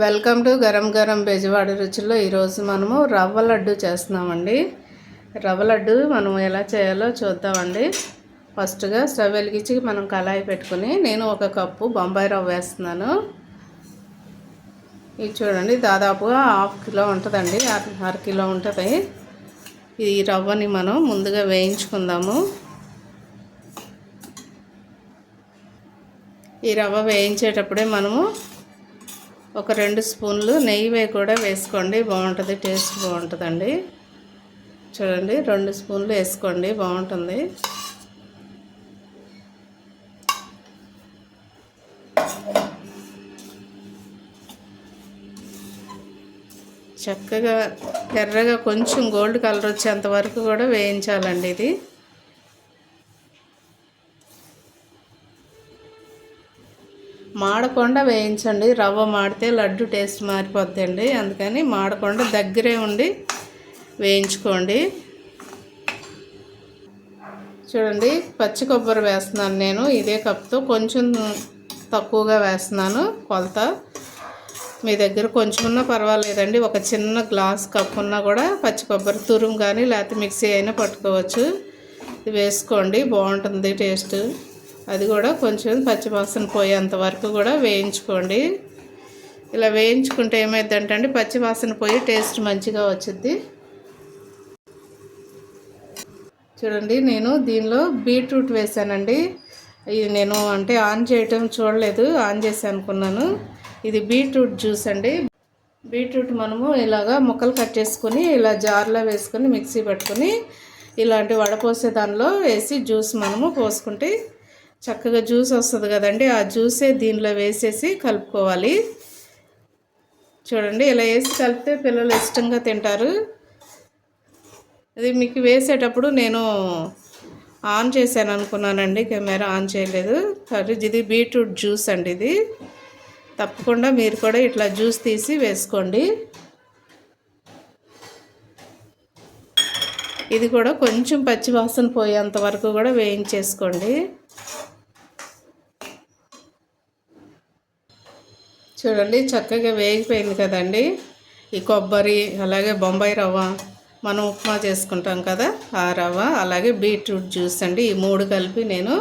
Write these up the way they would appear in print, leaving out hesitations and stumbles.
Welcome to గరం గరం బెజవాడ రుచుల్లో. ఈరోజు మనము రవ్వ లడ్డు చేస్తున్నామండి. రవ్వ లడ్డు మనం ఎలా చేయాలో చూద్దామండి. ఫస్ట్గా స్టవ్ వెలిగించి మనం కళాయి పెట్టుకుని నేను 1 కప్పు బొంబాయి రవ్వ వేస్తున్నాను. ఇది చూడండి, దాదాపుగా 1/2 కిలో ఉంటుందండి, 1/2 కిలో ఉంటుంది. ఈ రవ్వని మనం ముందుగా వేయించుకుందాము. ఈ రవ్వ వేయించేటప్పుడే మనము ఒక 2 స్పూన్లు నెయ్యి కూడా వేసుకోండి, బాగుంటుంది, టేస్ట్ బాగుంటుందండి. చూడండి, 2 స్పూన్లు వేసుకోండి, బాగుంటుంది. చక్కగా ఎర్రగా కొంచెం గోల్డ్ కలర్ వచ్చేంత వరకు కూడా వేయించాలండి. ఇది మాడకుండా వేయించండి. రవ్వ మాడితే లడ్డు టేస్ట్ మారిపోద్దండి. అందుకని మాడకుండా దగ్గరే ఉండి వేయించుకోండి. చూడండి, పచ్చి కొబ్బరి వేస్తున్నాను నేను. ఇదే కప్తో కొంచెం తక్కువగా వేస్తున్నాను కొలత. మీ దగ్గర కొంచెం ఉన్నా పర్వాలేదండి. ఒక చిన్న గ్లాస్ కప్పు ఉన్నా కూడా పచ్చి కొబ్బరి తురుము కానీ లేకపోతే మిక్సీ అయినా పట్టుకోవచ్చు. ఇది వేసుకోండి, బాగుంటుంది టేస్ట్. అది కూడా కొంచెం పచ్చివాసన పోయేంత వరకు కూడా వేయించుకోండి. ఇలా వేయించుకుంటే ఏమైందంటే అండి, పచ్చివాసన పోయి టేస్ట్ మంచిగా వచ్చింది. చూడండి, నేను దీనిలో బీట్రూట్ వేసానండి. ఇది నేను ఆన్ చేయటం చూడలేదు, ఆన్ చేసి అనుకున్నాను. ఇది బీట్రూట్ జ్యూస్ అండి. బీట్రూట్ మనము ఇలాగా ముక్కలు కట్ చేసుకొని ఇలా జార్లో వేసుకొని మిక్సీ పట్టుకొని ఇలాంటి వడపోసే దానిలో వేసి జ్యూస్ మనము పోసుకుంటే చక్కగా జ్యూస్ వస్తుంది కదండి. ఆ జ్యూసే దీనిలో వేసేసి కలుపుకోవాలి. చూడండి, ఇలా వేసి కలిపితే పిల్లలు ఇష్టంగా తింటారు. ఇది మీకు వేసేటప్పుడు నేను ఆన్ చేశాను అనుకున్నానండి, కెమెరా ఆన్ చేయలేదు. ఇది బీట్రూట్ జ్యూస్ అండి. ఇది తప్పకుండా మీరు కూడా ఇట్లా జ్యూస్ తీసి వేసుకోండి. ఇది కూడా కొంచెం పచ్చివాసన పోయేంత వరకు కూడా వేయించేసుకోండి. చూడండి, చక్కగా వేగిపోయింది కదండి. ఈ కొబ్బరి అలాగే బొంబాయి రవ్వ, మనం ఉప్మా చేసుకుంటాం కదా ఆ రవ్వ, అలాగే బీట్రూట్ జ్యూస్ అండి. ఈ 3 కలిపి నేను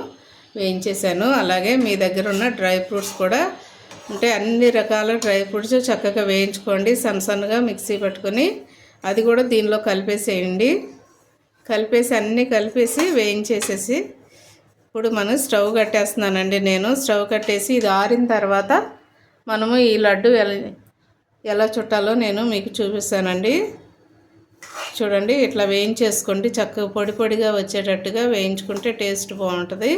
వేయించేసాను. అలాగే మీ దగ్గర ఉన్న డ్రై ఫ్రూట్స్ కూడా అంటే అన్ని రకాల డ్రై ఫ్రూట్స్ చక్కగా వేయించుకోండి. సన్నగా మిక్సీ పట్టుకొని అది కూడా దీనిలో కలిపేసేయండి. కలిపేసి అన్నీ కలిపేసి వేయించేసేసి ఇప్పుడు మనం స్టవ్ కట్టేస్తున్నానండి. నేను స్టవ్ కట్టేసి ఇది ఆరిన తర్వాత మనము ఈ లడ్డు ఎలా చుట్టాలో నేను మీకు చూపిస్తానండి. చూడండి, ఇట్లా వేయించేసుకోండి. చక్కగా పొడి పొడిగా వచ్చేటట్టుగా వేయించుకుంటే టేస్ట్ బాగుంటుంది.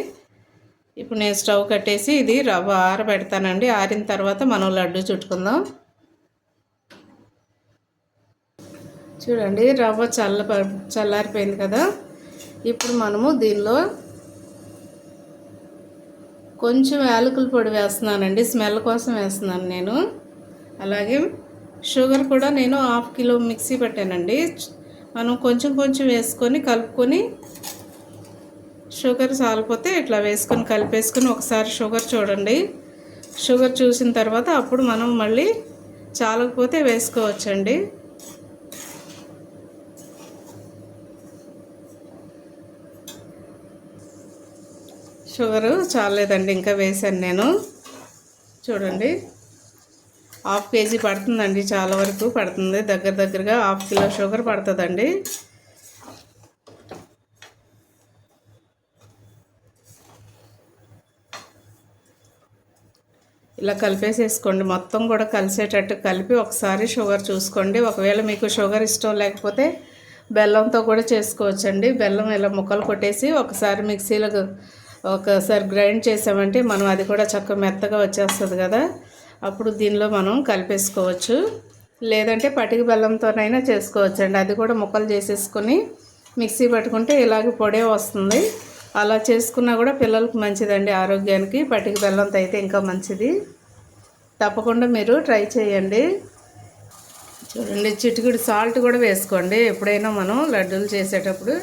ఇప్పుడు నేను స్టవ్ కట్టేసి ఇది రవ్వ ఆరబెడతానండి. ఆరిన తర్వాత మనం లడ్డు చుట్టుకుందాం. చూడండి, రవ్వ చల్లారిపోయింది కదా. ఇప్పుడు మనము దీనిలో కొంచెం యాలకుల పొడి వేస్తున్నానండి, స్మెల్ కోసం వేస్తున్నాను నేను. అలాగే షుగర్ కూడా నేను 1/2 కిలో మిక్సీ పెట్టానండి. మనం కొంచెం కొంచెం వేసుకొని కలుపుకొని షుగర్ చాలిపోతే ఇట్లా వేసుకొని కలిపేసుకొని ఒకసారి షుగర్ చూడండి. షుగర్ చూసిన తర్వాత అప్పుడు మనం మళ్ళీ చాలకపోతే వేసుకోవచ్చండి. షుగరు చాలేదండి, ఇంకా వేసాను నేను. చూడండి, 1/2 కేజీ పడుతుందండి, చాలా వరకు పడుతుంది. దగ్గరగా 1/2 కిలో షుగర్ పడుతుందండి. ఇలా కలిపేసేసుకోండి, మొత్తం కూడా కలిసేటట్టు కలిపి ఒకసారి షుగర్ చూసుకోండి. ఒకవేళ మీకు షుగర్ ఇష్టం లేకపోతే బెల్లంతో కూడా చేసుకోవచ్చండి. బెల్లం ఇలా ముక్కలు కొట్టేసి ఒకసారి మిక్సీలో ఒకసారి గ్రైండ్ చేసామంటే మనం అది కూడా చక్కగా మెత్తగా వచ్చేస్తుంది కదా. అప్పుడు దీనిలో మనం కలిపేసుకోవచ్చు. లేదంటే పటిక బెల్లంతోనైనా చేసుకోవచ్చండి. అది కూడా ముక్కలు చేసేసుకొని మిక్సీ పట్టుకుంటే ఇలాగ పొడే వస్తుంది. అలా చేసుకున్నా కూడా పిల్లలకు మంచిదండి, ఆరోగ్యానికి. పటిక బెల్లంతో అయితే ఇంకా మంచిది. తప్పకుండా మీరు ట్రై చేయండి. చూడండి, చిటికెడు సాల్ట్ కూడా వేసుకోండి. ఎప్పుడైనా మనం లడ్డూలు చేసేటప్పుడు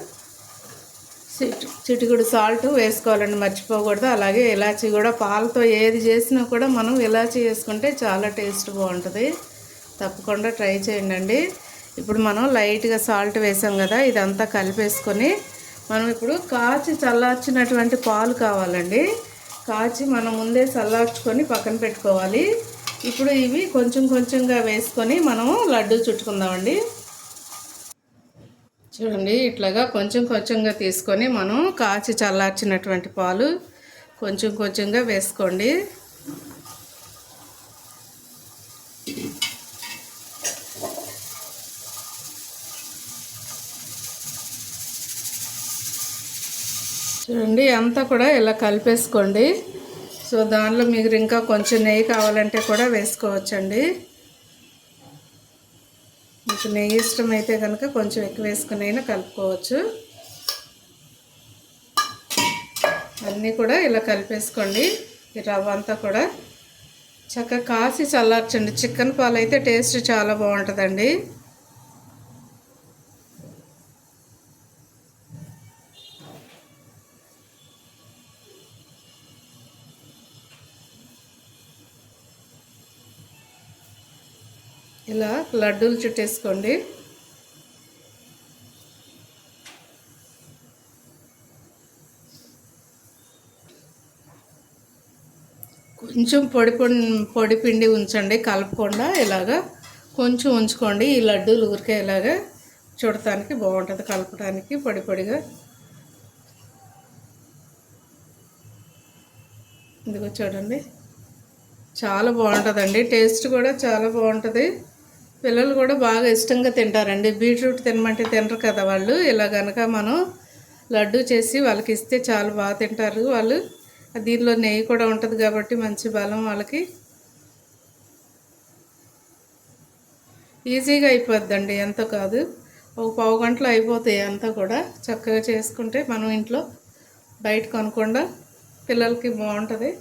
చిటికుడు సాల్ట్ వేసుకోవాలండి, మర్చిపోకూడదు. అలాగే ఇలాచీ కూడా, పాలతో ఏది చేసినా కూడా మనం ఇలాచీ వేసుకుంటే చాలా టేస్ట్ బాగుంటుంది. తప్పకుండా ట్రై చేయండి. ఇప్పుడు మనం లైట్గా సాల్ట్ వేసాం కదా, ఇదంతా కలిపేసుకొని మనం ఇప్పుడు కాచి చల్లార్చినటువంటి పాలు కావాలండి. కాచి మనం ముందే చల్లార్చుకొని పక్కన పెట్టుకోవాలి. ఇప్పుడు ఇవి కొంచెం కొంచెంగా వేసుకొని మనం లడ్డు చుట్టుకుందామండి. చూడండి, ఇట్లాగా కొంచెం కొంచెంగా తీసుకొని మనం కాచి చల్లార్చినటువంటి పాలు కొంచెం కొంచెంగా వేసుకోండి. చూడండి, అంతా కూడా ఇలా కలిపేసుకోండి. సో దానిలో మీకు ఇంకా కొంచెం నెయ్యి కావాలంటే కూడా వేసుకోవచ్చండి. మీకు నెయ్యి ఇష్టమైతే కనుక కొంచెం ఎక్కువ వేసుకుని అయినా కలుపుకోవచ్చు. అన్నీ కూడా ఇలా కలిపేసుకోండి. ఈ రవ్వ అంతా కూడా చక్కగా కాసి చల్లార్చండి. చికెన్ పాలు అయితే టేస్ట్ చాలా బాగుంటుందండి. ఇలా లడ్డూలు చుట్టేసుకోండి. కొంచెం పొడి పిండి ఉంచండి, కలపకుండా ఇలాగా కొంచెం ఉంచుకోండి. ఈ లడ్డూలు ఊరికే ఇలాగా చూడటానికి బాగుంటుంది, కలపడానికి పొడిగా. ఇదిగో చూడండి, చాలా బాగుంటుందండి. టేస్ట్ కూడా చాలా బాగుంటుంది. పిల్లలు కూడా బాగా ఇష్టంగా తింటారండి. బీట్రూట్ తినమంటే తినరు కదా వాళ్ళు. ఇలా కనుక మనం లడ్డు చేసి వాళ్ళకి ఇస్తే చాలా బాగా తింటారు వాళ్ళు. దీనిలో నెయ్యి కూడా ఉంటుంది కాబట్టి మంచి బలం వాళ్ళకి. ఈజీగా అయిపోద్దండి, ఎంత కాదు, ఒక పావు గంటలో అయిపోతాయి అంతా కూడా. చక్కగా చేసుకుంటే మనం ఇంట్లో బయట కొనకుండా పిల్లలకి బాగుంటుంది.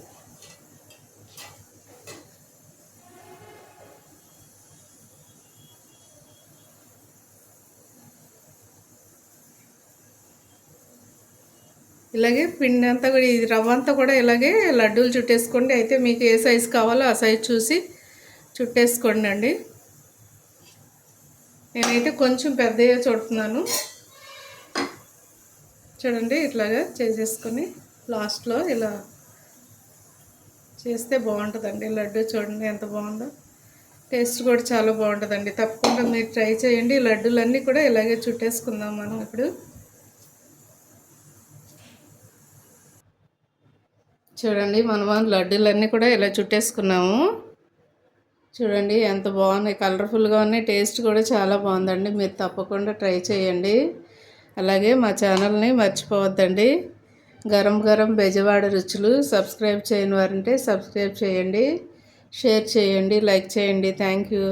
ఇలాగే పిండి అంతా కూడా, ఇది రవ్వ అంతా కూడా ఇలాగే లడ్డూలు చుట్టేసుకోండి. అయితే మీకు ఏ సైజు కావాలో ఆ సైజు చూసి చుట్టేసుకోండి అండి. నేనైతే కొంచెం పెద్దగా చుడుతున్నాను. చూడండి, ఇట్లాగా చేసేసుకొని లాస్ట్లో ఇలా చేస్తే బాగుంటుందండి లడ్డు. చూడండి ఎంత బాగుందో, టేస్ట్ కూడా చాలా బాగుంటుందండి. తప్పకుండా మీరు ట్రై చేయండి. లడ్డూలన్నీ కూడా ఇలాగే చుట్టేసుకుందాం మనం ఇప్పుడు. చూడండి, మనం లడ్డూలన్నీ కూడా ఇలా చుట్టేసుకున్నాము. చూడండి ఎంత బాగున్నాయి, కలర్ఫుల్గా ఉన్నాయి. టేస్ట్ కూడా చాలా బాగుందండి. మీరు తప్పకుండా ట్రై చేయండి. అలాగే మా ఛానల్ని మర్చిపోవద్దండి. గరం గరం బెజవాడ రుచులు. సబ్స్క్రైబ్ చేయని వారంటే సబ్స్క్రైబ్ చేయండి, షేర్ చేయండి, లైక్ చేయండి. Thank you.